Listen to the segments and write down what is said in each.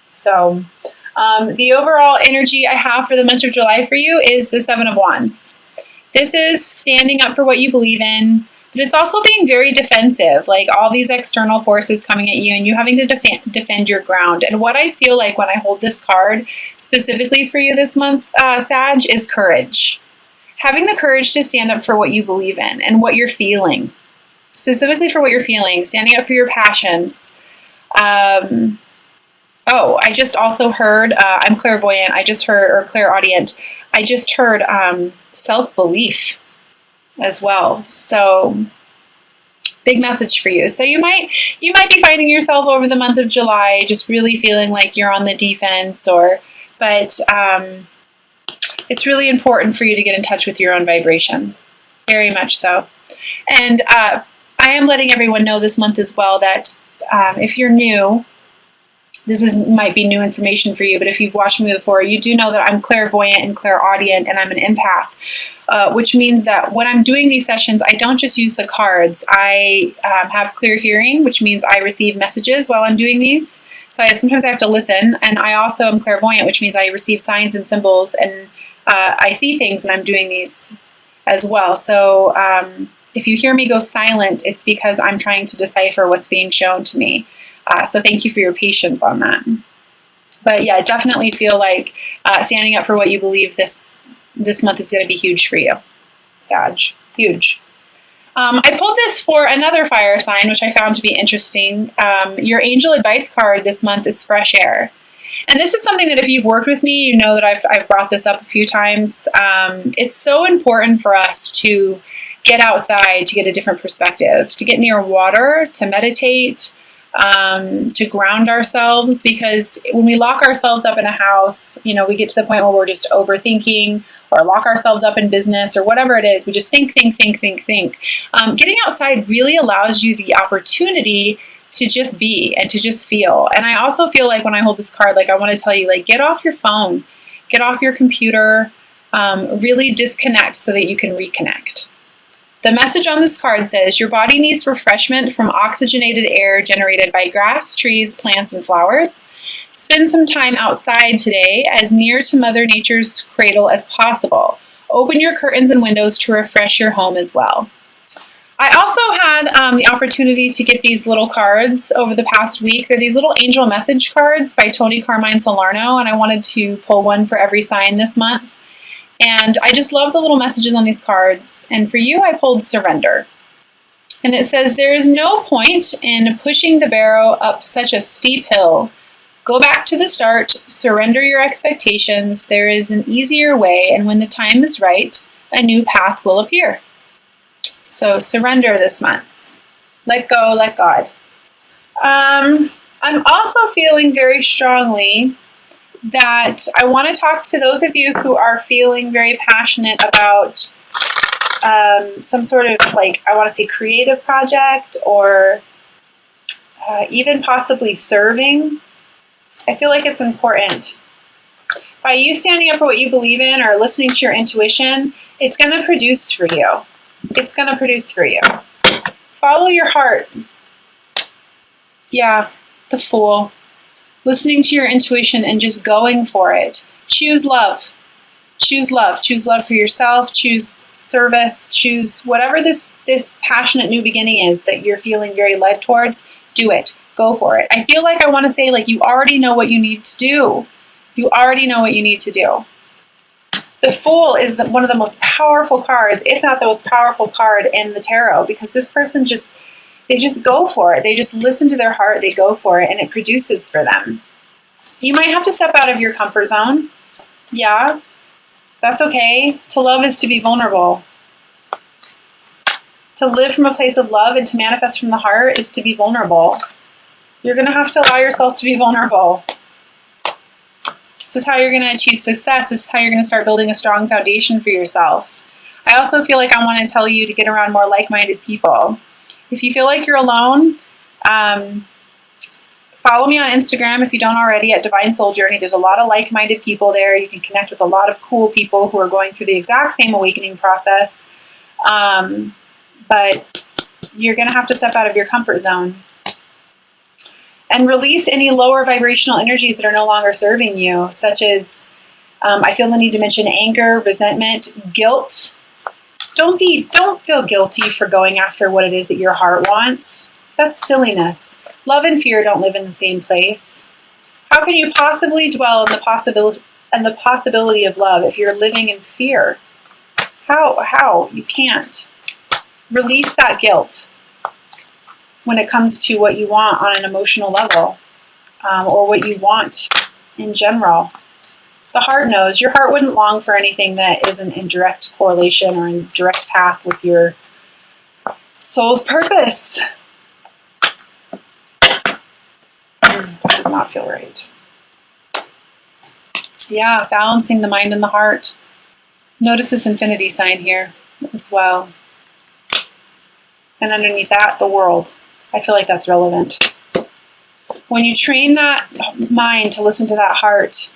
So the overall energy I have for the month of July for you is the Seven of Wands. This is standing up for what you believe in, but it's also being very defensive, like all these external forces coming at you and you having to defend your ground. And what I feel like when I hold this card specifically for you this month, Sag, is courage. Having the courage to stand up for what you believe in and what you're feeling. Specifically for what you're feeling, standing up for your passions. Oh, I just also heard, I'm clairvoyant, I just heard, or clairaudient, I just heard self-belief as well. So big message for you. So you might be finding yourself over the month of July just really feeling like you're on the defense, but it's really important for you to get in touch with your own vibration. Very much so. And I am letting everyone know this month as well that if you're new, this might be new information for you, but if you've watched me before, you do know that I'm clairvoyant and clairaudient, and I'm an empath, which means that when I'm doing these sessions, I don't just use the cards. I have clear hearing, which means I receive messages while I'm doing these. So sometimes I have to listen, and I also am clairvoyant, which means I receive signs and symbols, and I see things, and I'm doing these as well. So if you hear me go silent, it's because I'm trying to decipher what's being shown to me. So thank you for your patience on that. But yeah, definitely feel like standing up for what you believe this month is going to be huge for you, Sag. Huge. I pulled this for another fire sign, which I found to be interesting. Your angel advice card this month is fresh air. And this is something that if you've worked with me, you know that I've brought this up a few times. It's so important for us to get outside to get a different perspective, to get near water, to meditate, to ground ourselves, because when we lock ourselves up in a house, we get to the point where we're just overthinking, or lock ourselves up in business, or whatever it is. We just think. Getting outside really allows you the opportunity to just be and to just feel. And I also feel like when I hold this card, like I want to tell you, like, get off your phone, get off your computer, really disconnect so that you can reconnect. The message on this card says, your body needs refreshment from oxygenated air generated by grass, trees, plants, and flowers. Spend some time outside today, as near to Mother Nature's cradle as possible. Open your curtains and windows to refresh your home as well. I also had the opportunity to get these little cards over the past week. They're these little angel message cards by Tony Carmine Salerno, and I wanted to pull one for every sign this month. And I just love the little messages on these cards. And for you, I pulled surrender. And it says, there is no point in pushing the barrow up such a steep hill. Go back to the start, surrender your expectations. There is an easier way, and when the time is right, a new path will appear. So surrender this month. Let go, let God. I'm also feeling very strongly that I want to talk to those of you who are feeling very passionate about some sort of, like, I want to say creative project, or even possibly serving. I feel like it's important. By you standing up for what you believe in or listening to your intuition, it's going to produce for you. It's going to produce for you. Follow your heart. Yeah, the Fool. Listening to your intuition and just going for it. Choose love. Choose love. Choose love for yourself. Choose service. Choose whatever this passionate new beginning is that you're feeling very led towards. Do it. Go for it. I feel like I want to say, like, you already know what you need to do. You already know what you need to do. The Fool is one of the most powerful cards, if not the most powerful card in the tarot, because this person they just go for it. They just listen to their heart, they go for it, and it produces for them. You might have to step out of your comfort zone. Yeah, that's okay. To love is to be vulnerable. To live from a place of love and to manifest from the heart is to be vulnerable. You're going to have to allow yourself to be vulnerable. This is how you're going to achieve success. This is how you're going to start building a strong foundation for yourself. I also feel like I want to tell you to get around more like-minded people. If you feel like you're alone, follow me on Instagram if you don't already at Divine Soul Journey. There's a lot of like-minded people there. You can connect with a lot of cool people who are going through the exact same awakening process. But you're going to have to step out of your comfort zone. And release any lower vibrational energies that are no longer serving you, such as, I feel the need to mention anger, resentment, guilt. Don't feel guilty for going after what it is that your heart wants. That's silliness. Love and fear don't live in the same place. How can you possibly dwell in the possibility of love if you're living in fear? How? You can't. Release that guilt when it comes to what you want on an emotional level, or what you want in general. The heart knows. Your heart wouldn't long for anything that isn't in direct correlation or in direct path with your soul's purpose. That did not feel right. Yeah, balancing the mind and the heart. Notice this infinity sign here as well. And underneath that, the world. I feel like that's relevant. When you train that mind to listen to that heart,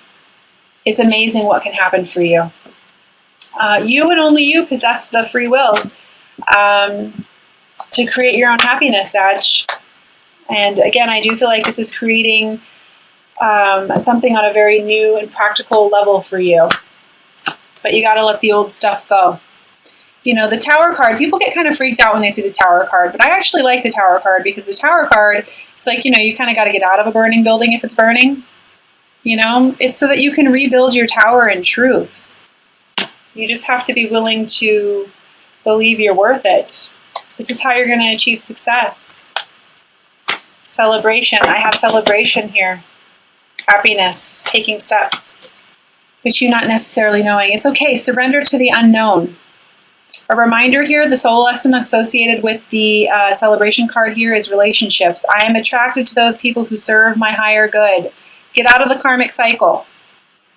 it's amazing what can happen for you. You and only you possess the free will to create your own happiness, Sag. And again, I do feel like this is creating something on a very new and practical level for you. But you got to let the old stuff go. You know, the Tower card, people get kind of freaked out when they see the Tower card, but I actually like the Tower card because the Tower card, it's like, you know, you kind of got to get out of a burning building if it's burning. You know, it's so that you can rebuild your tower in truth. You just have to be willing to believe you're worth it. This is how you're going to achieve success. Celebration. I have celebration here. Happiness. Taking steps. But you not necessarily knowing. It's okay. Surrender to the unknown. A reminder here, the soul lesson associated with the celebration card here is relationships. I am attracted to those people who serve my higher good. Get out of the karmic cycle.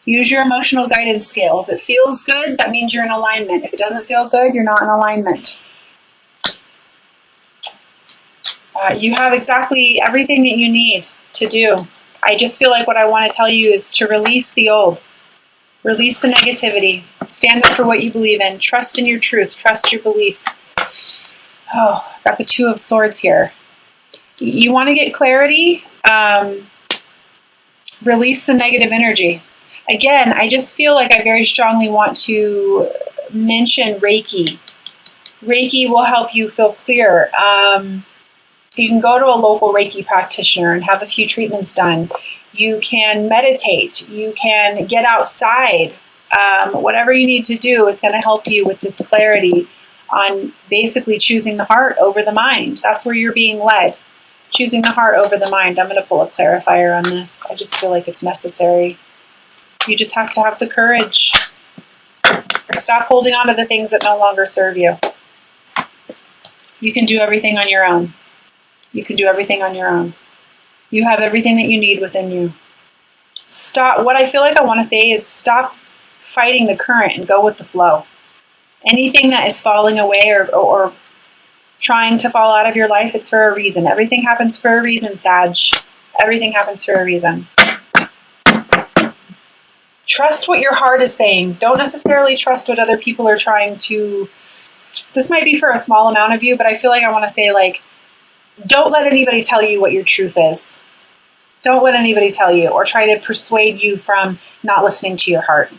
Use your emotional guidance scale. If it feels good, that means you're in alignment. If it doesn't feel good, you're not in alignment. You have exactly everything that you need to do. I just feel like what I want to tell you is to release the old. Release the negativity. Stand up for what you believe in. Trust in your truth. Trust your belief. Oh, got the Two of Swords here. You want to get clarity? Release the negative energy. Again, I just feel like I very strongly want to mention Reiki. Reiki will help you feel clear. You can go to a local Reiki practitioner and have a few treatments done. You can meditate. You can get outside. Whatever you need to do, it's going to help you with this clarity on basically choosing the heart over the mind. That's where you're being led. Choosing the heart over the mind. I'm going to pull a clarifier on this. I just feel like it's necessary. You just have to have the courage. Stop holding on to the things that no longer serve you. You can do everything on your own. You can do everything on your own. You have everything that you need within you. Stop. What I feel like I want to say is stop fighting the current and go with the flow. Anything that is falling away or trying to fall out of your life, it's for a reason. Everything happens for a reason, Sag. Everything happens for a reason. Trust what your heart is saying. Don't necessarily trust what other people are trying to... This might be for a small amount of you, but I feel like I want to say, like, don't let anybody tell you what your truth is. Don't let anybody tell you or try to persuade you from not listening to your heart.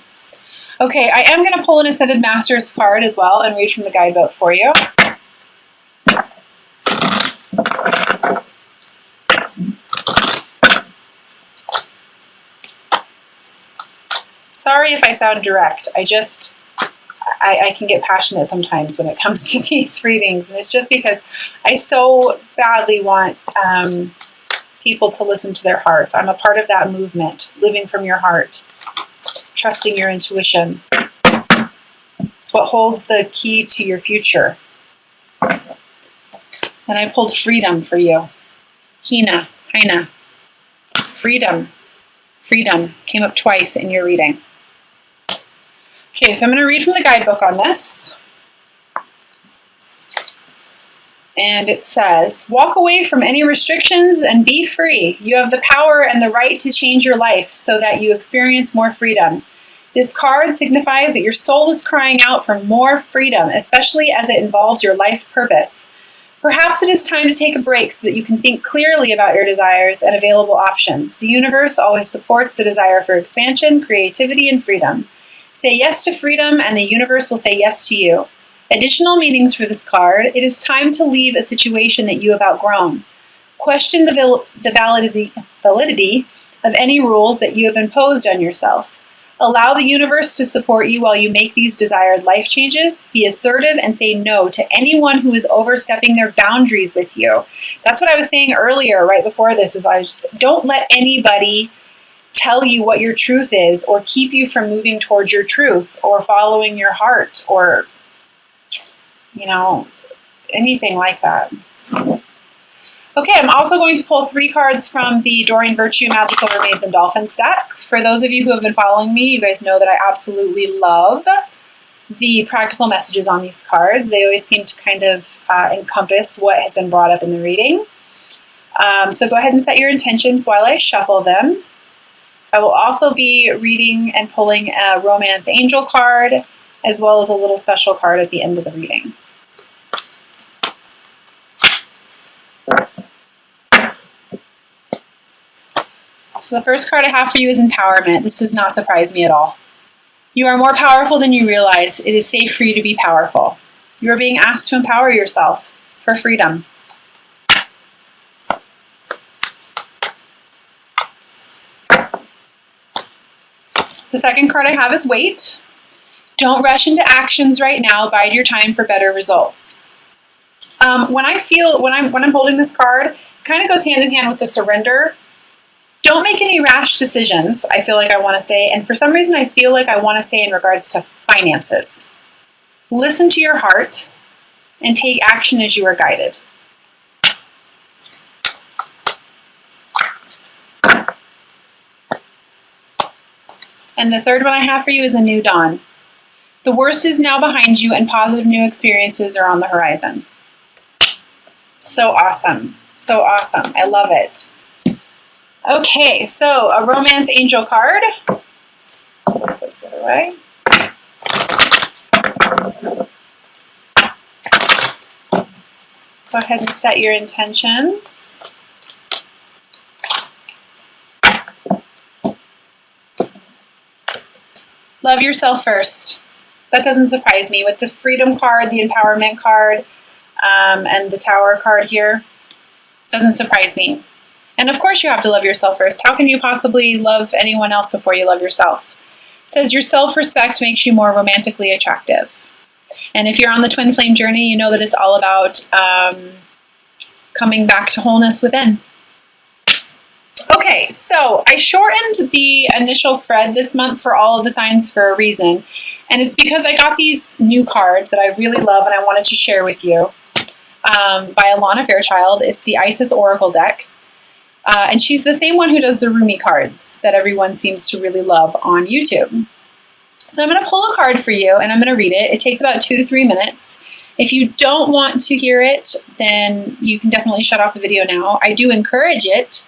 Okay, I am going to pull an Ascended Masters card as well and read from the guidebook for you. Sorry if I sound direct. I can get passionate sometimes when it comes to these readings. And it's just because I so badly want people to listen to their hearts. I'm a part of that movement, living from your heart, trusting your intuition. It's what holds the key to your future. And I pulled freedom for you. Hina. Freedom. Freedom came up twice in your reading. Okay, so I'm going to read from the guidebook on this. And it says, walk away from any restrictions and be free. You have the power and the right to change your life so that you experience more freedom. This card signifies that your soul is crying out for more freedom, especially as it involves your life purpose. Perhaps it is time to take a break so that you can think clearly about your desires and available options. The universe always supports the desire for expansion, creativity, and freedom. Say yes to freedom, and the universe will say yes to you. Additional meanings for this card: it is time to leave a situation that you have outgrown. Question the validity of any rules that you have imposed on yourself. Allow the universe to support you while you make these desired life changes. Be assertive and say no to anyone who is overstepping their boundaries with you. That's what I was saying earlier, right before this, is I just don't let anybody tell you what your truth is or keep you from moving towards your truth or following your heart or, anything like that. Okay, I'm also going to pull 3 cards from the Doreen Virtue Magical Mermaids and Dolphins deck. For those of you who have been following me, you guys know that I absolutely love the practical messages on these cards. They always seem to kind of encompass what has been brought up in the reading. So go ahead and set your intentions while I shuffle them. I will also be reading and pulling a Romance Angel card, as well as a little special card at the end of the reading. So the first card I have for you is Empowerment. This does not surprise me at all. You are more powerful than you realize. It is safe for you to be powerful. You are being asked to empower yourself for freedom. The second card I have is Wait. Don't rush into actions right now. Bide your time for better results. When I'm holding this card, it kind of goes hand in hand with the surrender. Don't make any rash decisions, I feel like I want to say, and for some reason I feel like I want to say in regards to finances. Listen to your heart and take action as you are guided. And the third one I have for you is A New Dawn. The worst is now behind you and positive new experiences are on the horizon. So awesome. So awesome. I love it. Okay, so a Romance Angel card. Put this away. Go ahead and set your intentions. Love yourself first. That doesn't surprise me. With the Freedom card, the Empowerment card, and the Tower card here, doesn't surprise me. And of course you have to love yourself first. How can you possibly love anyone else before you love yourself? It says your self-respect makes you more romantically attractive. And if you're on the twin flame journey, you know that it's all about coming back to wholeness within. Okay, so I shortened the initial spread this month for all of the signs for a reason. And it's because I got these new cards that I really love and I wanted to share with you by Alana Fairchild. It's the Isis Oracle deck. And she's the same one who does the Rumi cards that everyone seems to really love on YouTube. So I'm going to pull a card for you and I'm going to read it. It takes about 2 to 3 minutes. If you don't want to hear it, then you can definitely shut off the video now. I do encourage it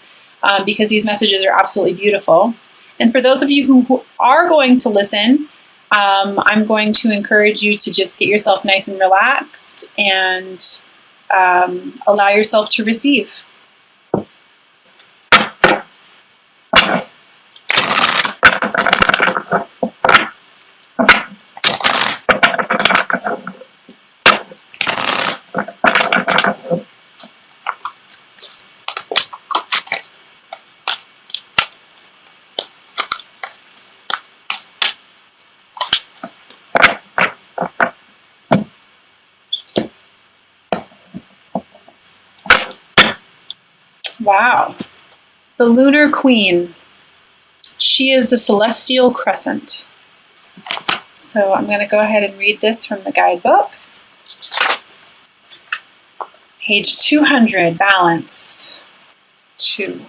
because these messages are absolutely beautiful. And for those of you who are going to listen, I'm going to encourage you to just get yourself nice and relaxed and allow yourself to receive. Wow. The Lunar Queen. She is the Celestial Crescent. So I'm going to go ahead and read this from the guidebook. Page 200, Balance 2.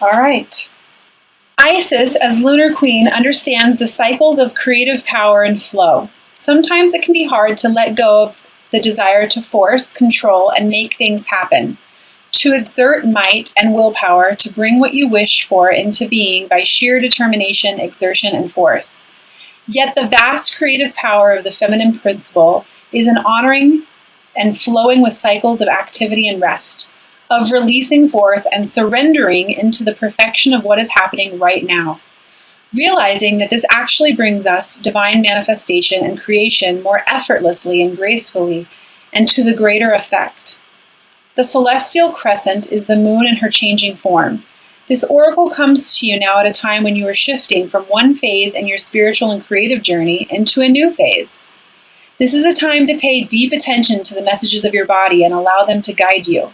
All right. Isis, as Lunar Queen, understands the cycles of creative power and flow. Sometimes it can be hard to let go of the desire to force, control, and make things happen. To exert might and willpower to bring what you wish for into being by sheer determination, exertion, and force. Yet the vast creative power of the feminine principle is in honoring and flowing with cycles of activity and rest, of releasing force and surrendering into the perfection of what is happening right now. Realizing that this actually brings us divine manifestation and creation more effortlessly and gracefully, and to the greater effect. The celestial crescent is the moon in her changing form. This oracle comes to you now at a time when you are shifting from one phase in your spiritual and creative journey into a new phase. This is a time to pay deep attention to the messages of your body and allow them to guide you.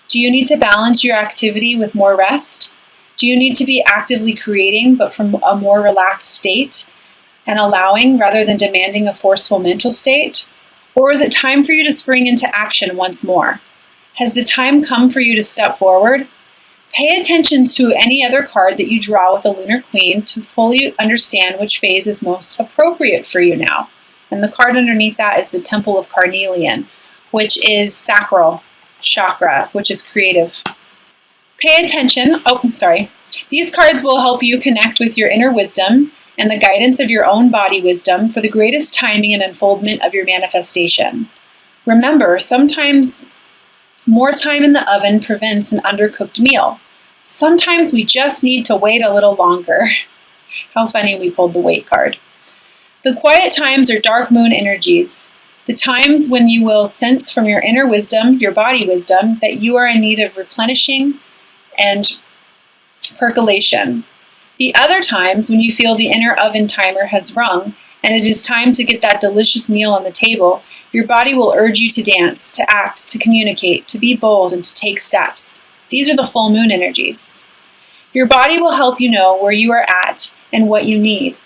Do you need to balance your activity with more rest? Do you need to be actively creating, but from a more relaxed state and allowing rather than demanding a forceful mental state? Or is it time for you to spring into action once more? Has the time come for you to step forward? Pay attention to any other card that you draw with the Lunar Queen to fully understand which phase is most appropriate for you now. And the card underneath that is the Temple of Carnelian, which is sacral chakra, which is creative. Pay attention. These cards will help you connect with your inner wisdom and the guidance of your own body wisdom for the greatest timing and unfoldment of your manifestation. Remember, sometimes more time in the oven prevents an undercooked meal. Sometimes we just need to wait a little longer. How funny we pulled the wait card. The quiet times are dark moon energies. The times when you will sense from your inner wisdom, your body wisdom, that you are in need of replenishing and percolation. The other times when you feel the inner oven timer has rung and it is time to get that delicious meal on the table, your body will urge you to dance, to act, to communicate, to be bold, and to take steps. These are the full moon energies. Your body will help you know where you are at and what you need.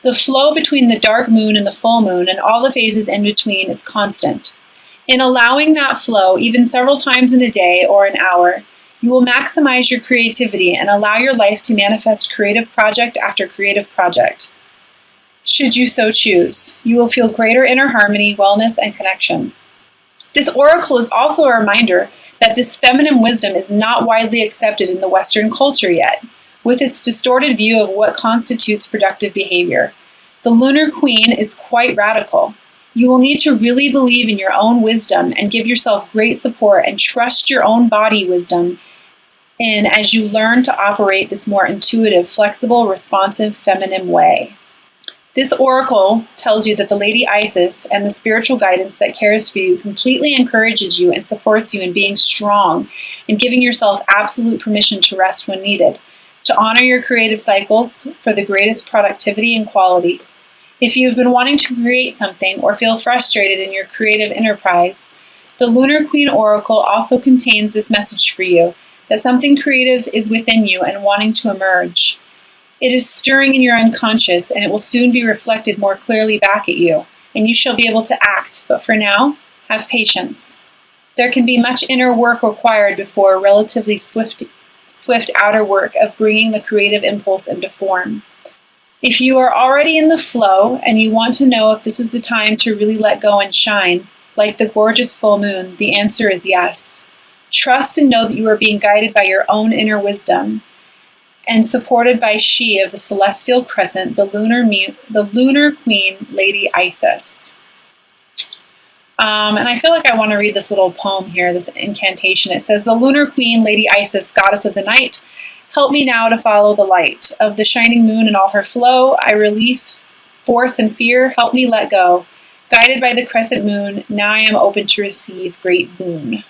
The flow between the dark moon and the full moon and all the phases in between is constant. In allowing that flow, even several times in a day or an hour, you will maximize your creativity and allow your life to manifest creative project after creative project. Should you so choose, you will feel greater inner harmony, wellness, and connection. This oracle is also a reminder that this feminine wisdom is not widely accepted in the Western culture yet, with its distorted view of what constitutes productive behavior. The Lunar Queen is quite radical. You will need to really believe in your own wisdom and give yourself great support and trust your own body wisdom as you learn to operate this more intuitive, flexible, responsive, feminine way. This oracle tells you that the Lady Isis and the spiritual guidance that cares for you completely encourages you and supports you in being strong and giving yourself absolute permission to rest when needed, to honor your creative cycles for the greatest productivity and quality. If you have been wanting to create something or feel frustrated in your creative enterprise, the Lunar Queen Oracle also contains this message for you, that something creative is within you and wanting to emerge. It is stirring in your unconscious, and it will soon be reflected more clearly back at you, and you shall be able to act. But for now, have patience. There can be much inner work required before a relatively swift outer work of bringing the creative impulse into form. If you are already in the flow and you want to know if this is the time to really let go and shine, like the gorgeous full moon, the answer is yes. Trust and know that you are being guided by your own inner wisdom and supported by she of the celestial crescent, the lunar queen, Lady Isis. And I feel like I want to read this little poem here, this incantation. It says, "The Lunar Queen, Lady Isis, goddess of the night, help me now to follow the light of the shining moon in all her flow. I release force and fear. Help me let go. Guided by the crescent moon, now I am open to receive great boon."